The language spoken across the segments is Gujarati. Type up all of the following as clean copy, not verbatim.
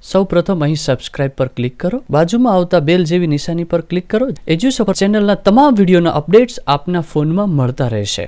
સૌપ્રથમ અહીં સબસ્ક્રાઇબ પર ક્લિક કરો, બાજુમાં આવતા બેલ જેવી નિશાની પર ક્લિક કરો. એજ્યુસફર ચેનલના તમામ વિડીયોના અપડેટ્સ આપના ફોનમાં મળતા રહેશે.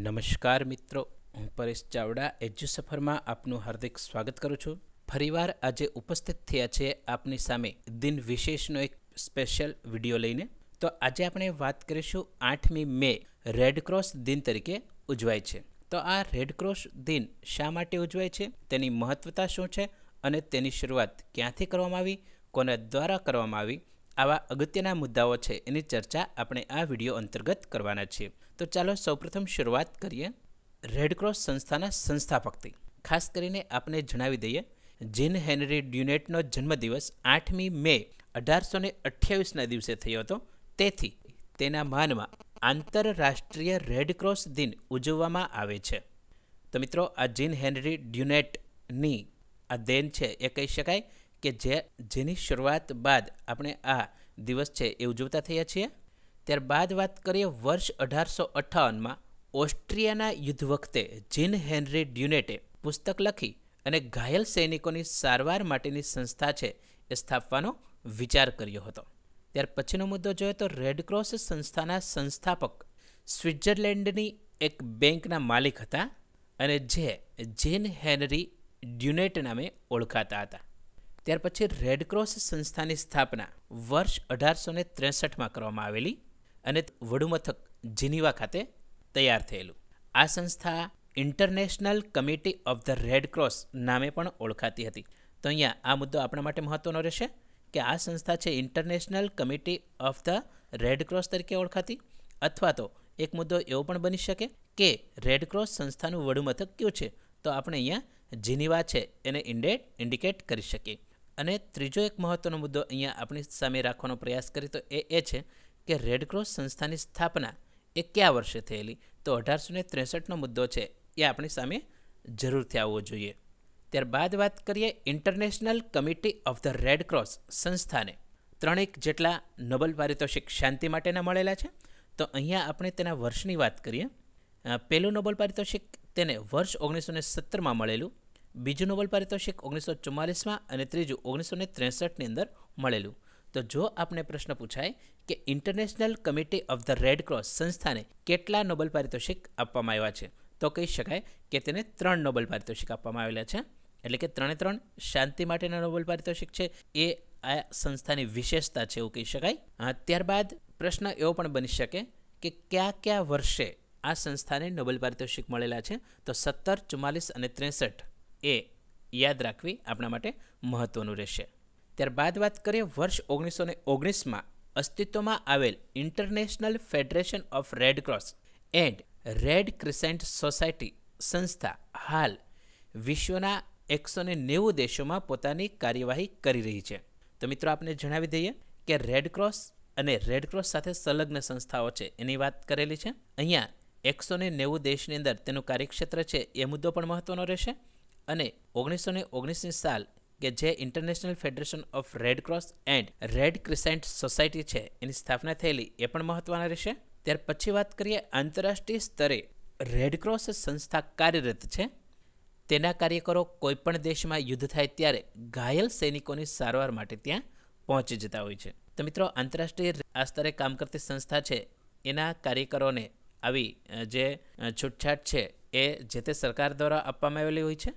નમસ્કાર મિત્રો, હું પરેશ ચાવડા એજ્યુસફરમાં આપનું હાર્દિક સ્વાગત કરું છું. ફરીવાર આજે ઉપસ્થિત થયા છે આપની સામે દિન વિશેષનો એક સ્પેશિયલ વિડીયો લઈને. તો આજે આપણે વાત કરીશું 8મી મે રેડ ક્રોસ દિન તરીકે ઉજવાય છે. તો આ રેડ ક્રોસ દિન શા માટે ઉજવાય છે, તેની મહત્વતા શું છે અને તેની શરૂઆત ક્યાંથી કરવામાં આવી, કોના દ્વારા કરવામાં આવી, આવા અગત્યના મુદ્દાઓ છે એની ચર્ચા આપણે આ વિડીયો અંતર્ગત કરવાના છીએ. તો ચાલો સૌપ્રથમ શરૂઆત કરીએ રેડ ક્રોસ સંસ્થાના સંસ્થાપકથી. ખાસ કરીને આપણે જણાવી દઈએ, જીન હેનરી ડ્યુનેટનો જન્મદિવસ 8મી મે 1828ના દિવસે થયો હતો. તેથી તેના માનમાં આંતરરાષ્ટ્રીય રેડ ક્રોસ દિન ઉજવવામાં આવે છે. તો મિત્રો, આ જીન હેનરી ડ્યુનેટની આ દેન છે એ કહી શકાય કે જેની શરૂઆત બાદ આપણે આ દિવસ છે એ ઉજવતા થયા છીએ. ત્યારબાદ વાત કરીએ વર્ષ 1858માં ઓસ્ટ્રિયાના યુદ્ધ વખતે જીન હેનરી ડ્યુનેટે પુસ્તક લખી અને ઘાયલ સૈનિકોની સારવાર માટેની સંસ્થા છે એ સ્થાપવાનો વિચાર કર્યો હતો. ત્યાર પછીનો મુદ્દો જોઈએ તો રેડ ક્રોસ સંસ્થાના સંસ્થાપક સ્વિટ્ઝરલેન્ડની એક બેંકના માલિક હતા અને જે જીન હેનરી ડ્યુનેટ નામે ઓળખાતા હતા. ત્યાર પછી રેડ ક્રોસ સંસ્થાની સ્થાપના વર્ષ 1863માં કરવામાં આવેલી અને વડુમથક જીનીવા ખાતે તૈયાર થયેલું. આ સંસ્થા international committee of the red cross નામે પણ ઓળખાતી હતી. તો અહીંયા આ મુદ્દો આપણા માટે મહત્વનો રહેશે કે આ સંસ્થા છે international committee of the red cross તરીકે ઓળખાતી, અથવા તો એક મુદ્દો એવો પણ બની શકે કે રેડ ક્રોસ સંસ્થાનું વડુમથક કયું છે, તો આપણે અહીંયા જીનીવા છે એને ઇન્ડિકેટ કરી શકીએ. અને ત્રીજો એક મહત્વનો મુદ્દો અહીંયા આપણી સામે રાખવાનો પ્રયાસ કરીએ તો એ છે કે રેડ ક્રોસ સંસ્થાની સ્થાપના એ કયા વર્ષે થયેલી, તો 1863નો મુદ્દો છે એ આપણી સામે જરૂરથી આવવો જોઈએ. ત્યારબાદ વાત કરીએ international committee of the red cross સંસ્થાને 3 જેટલા નોબેલ પારિતોષિક શાંતિ માટેના મળેલા છે. તો અહીંયા આપણે તેના વર્ષની વાત કરીએ. પહેલું નોબેલ પારિતોષિક તેને વર્ષ 1917માં મળેલું, બીજું નોબેલ પારિતોષિક 1944માં અને ત્રીજું 1963ની અંદર મળેલું. તો જો આપણે પ્રશ્ન પૂછાય કે international committee of the red cross સંસ્થાને કેટલા નોબેલ પારિતોષિક આપવામાં આવ્યા છે, તો કહી શકાય કે તેને 3 નોબેલ પારિતોષિક આપવામાં આવેલા છે. એટલે કે 3 શાંતિ માટેના નોબેલ પારિતોષિક છે એ આ સંસ્થાની વિશેષતા છે એવું કહી શકાય. ત્યારબાદ પ્રશ્ન એવો પણ બની શકે કે કયા વર્ષે આ સંસ્થાને નોબેલ પારિતોષિક મળેલા છે, તો 17, 44 અને 63 એ યાદ રાખવી આપણા માટે મહત્વનું રહેશે. ત્યારબાદ વાત કરીએ વર્ષ 1919માં અસ્તિત્વમાં આવેલ international federation of red cross and red crescent society સંસ્થા હાલ વિશ્વના 190 દેશોમાં પોતાની કાર્યવાહી કરી રહી છે. તો મિત્રો, આપણે જણાવી દઈએ કે રેડ ક્રોસ અને રેડ ક્રોસ સાથે સંલગ્ન સંસ્થાઓ છે એની વાત કરેલી છે. અહીંયા 190 દેશની અંદર તેનું કાર્યક્ષેત્ર છે એ મુદ્દો પણ મહત્વનો રહેશે. અને 1919ની સાલ કે જે international federation of red cross and red crescent society છે એની સ્થાપના થયેલી એ પણ મહત્વના રહેશે. ત્યાર પછી વાત કરીએ આંતરરાષ્ટ્રીય સ્તરે રેડ ક્રોસ સંસ્થા કાર્યરત છે. તેના કાર્યકરો કોઈપણ દેશમાં યુદ્ધ થાય ત્યારે ઘાયલ સૈનિકોની સારવાર માટે ત્યાં પહોંચી જતા હોય છે. તો મિત્રો, આંતરરાષ્ટ્રીય આ સ્તરે કામ કરતી સંસ્થા છે એના કાર્યકરોને આવી જે છૂટછાટ છે એ જે તે સરકાર દ્વારા આપવામાં આવેલી હોય છે.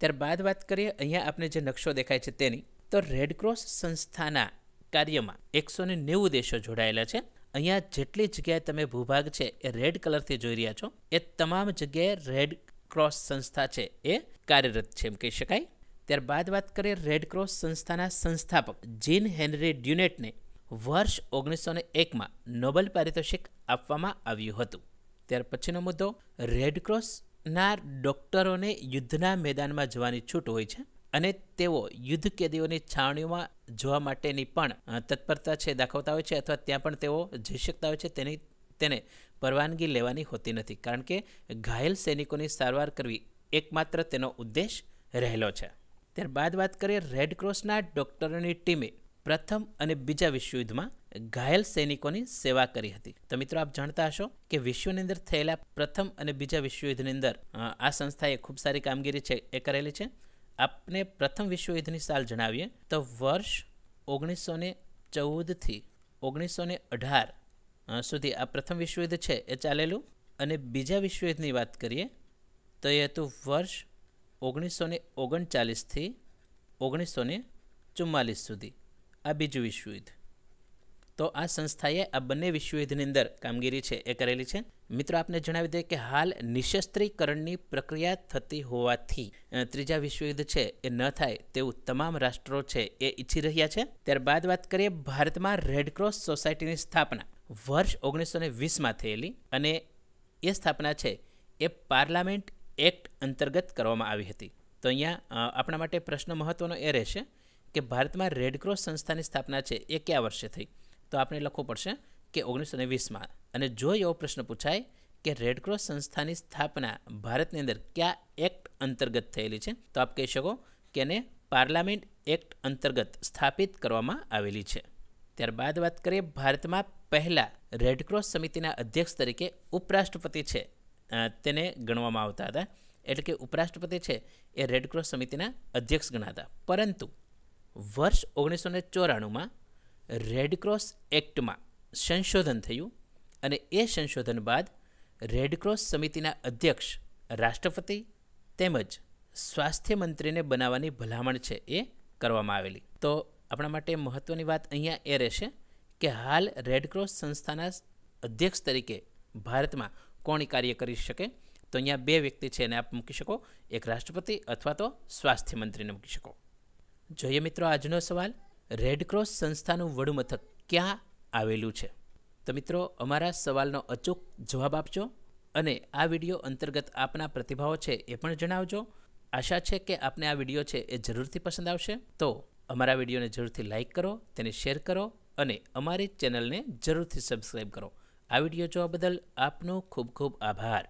ત્યારબાદ વાત કરીએ અહીંયા આપણે જે નકશો દેખાય છે તેની, તો રેડ ક્રોસ સંસ્થાના કાર્યમાં 190 દેશો જોડાયેલા છે. અહીંયા જેટલી જગ્યાએ તમે ભૂભાગ છે એ રેડ કલરથી જોઈ રહ્યા છો એ તમામ જગ્યાએ રેડ ક્રોસ સંસ્થા છે એ કાર્યરત છે એમ કહી શકાય. ત્યારબાદ વાત કરીએ રેડ ક્રોસ સંસ્થાના સંસ્થાપક જીન હેનરી ડ્યુનેટને વર્ષ 1901માં નોબેલ પારિતોષિક આપવામાં આવ્યું હતું. ત્યાર પછીનો મુદ્દો, રેડ ક્રોસના ડોક્ટરોને યુદ્ધના મેદાનમાં જવાની છૂટ હોય છે અને તેઓ યુદ્ધ કેદીઓની છાવણીઓમાં જવા માટેની પણ તત્પરતા છે દાખવતા હોય છે, અથવા ત્યાં પણ તેઓ જઈ શકતા હોય છે. તેને પરવાનગી લેવાની હોતી નથી, કારણ કે ઘાયલ સૈનિકોની સારવાર કરવી એકમાત્ર તેનો ઉદ્દેશ રહેલો છે. ત્યારબાદ વાત કરીએ રેડ ક્રોસના ડોક્ટરોની ટીમે પ્રથમ અને બીજા વિશ્વયુદ્ધમાં ઘાયલ સૈનિકોની સેવા કરી હતી. તો મિત્રો, આપ જાણતા હશો કે વિશ્વની અંદર થયેલા પ્રથમ અને બીજા વિશ્વયુદ્ધની અંદર આ સંસ્થાએ ખૂબ સારી કામગીરી છે એ કરેલી છે. આપને પ્રથમ વિશ્વયુદ્ધની સાલ જણાવીએ તો વર્ષ 1914થી 1918 સુધી આ પ્રથમ વિશ્વયુદ્ધ છે એ ચાલેલું. અને બીજા વિશ્વયુદ્ધની વાત કરીએ તો એ હતું વર્ષ 1939થી 1944 સુધી, આ બીજું વિશ્વયુદ્ધ. તો આ સંસ્થાએ આ બંને વિશ્વયુદ્ધની અંદર કામગીરી છે એ કરેલી છે. મિત્રો, આપને જણાવી દઈએ કે હાલ નિશસ્ત્રીકરણની પ્રક્રિયા થતી હોવાથી ત્રીજા વિશ્વયુદ્ધ છે એ ન થાય તેવું તમામ રાષ્ટ્રો છે એ ઈચ્છી રહ્યા છે. ત્યારબાદ વાત કરીએ ભારતમાં રેડક્રોસ સોસાયટીની સ્થાપના વર્ષ 1920માં થયેલી, અને એ સ્થાપના છે એ પાર્લામેન્ટ એક્ટ અંતર્ગત કરવામાં આવી હતી. તો અહીંયા આપણા માટે પ્રશ્ન મહત્વનો એ રહેશે કે ભારતમાં રેડક્રોસ સંસ્થાની સ્થાપના છે એ કયા વર્ષે થઈ? તો આપણે લખવું પડશે કે 1920માં. અને જો એવો પ્રશ્ન પૂછાય કે રેડક્રોસ સંસ્થાની સ્થાપના ભારતની અંદર કયા એક્ટ અંતર્ગત થયેલી છે, તો આપ કહી શકો કે એને પાર્લામેન્ટ એક્ટ અંતર્ગત સ્થાપિત કરવામાં આવેલી છે. ત્યારબાદ વાત કરીએ ભારતમાં પહેલા રેડક્રોસ સમિતિના અધ્યક્ષ તરીકે ઉપરાષ્ટ્રપતિ છે તેને ગણવામાં આવતા હતા. એટલે કે ઉપરાષ્ટ્રપતિ છે એ રેડક્રોસ સમિતિના અધ્યક્ષ ગણાતા. પરંતુ વર્ષ 1994માં રેડક્રોસ એક્ટમાં સંશોધન થયું, અને એ સંશોધન બાદ રેડક્રોસ સમિતિના અધ્યક્ષ રાષ્ટ્રપતિ તેમજ સ્વાસ્થ્ય મંત્રીને બનાવવાની ભલામણ છે એ કરવામાં આવેલી. તો આપણા માટે મહત્ત્વની વાત અહીંયા એ રહેશે કે હાલ રેડક્રોસ સંસ્થાના અધ્યક્ષ તરીકે ભારતમાં કોણ કાર્ય કરી શકે? તો અહીંયા બે વ્યક્તિ છે એને આપ મૂકી શકો, એક રાષ્ટ્રપતિ અથવા તો સ્વાસ્થ્ય મંત્રીને મૂકી શકો. જોઈએ મિત્રો આજનો સવાલ, રેડક્રોસ સંસ્થાનું વડુમથક ક્યાં આવેલું છે? તો મિત્રો, અમારા સવાલનો અચૂક જવાબ આપજો અને આ વિડીયો અંતર્ગત આપના પ્રતિભાવો છે એ પણ જણાવજો. આશા છે કે આપને આ વિડીયો છે એ જરૂરથી પસંદ આવશે. તો અમારા વિડીયોને જરૂરથી લાઇક કરો, તેને શેર કરો અને અમારી ચેનલને જરૂરથી સબસ્ક્રાઈબ કરો. આ વિડીયો જોવા બદલ આપનો ખૂબ ખૂબ આભાર.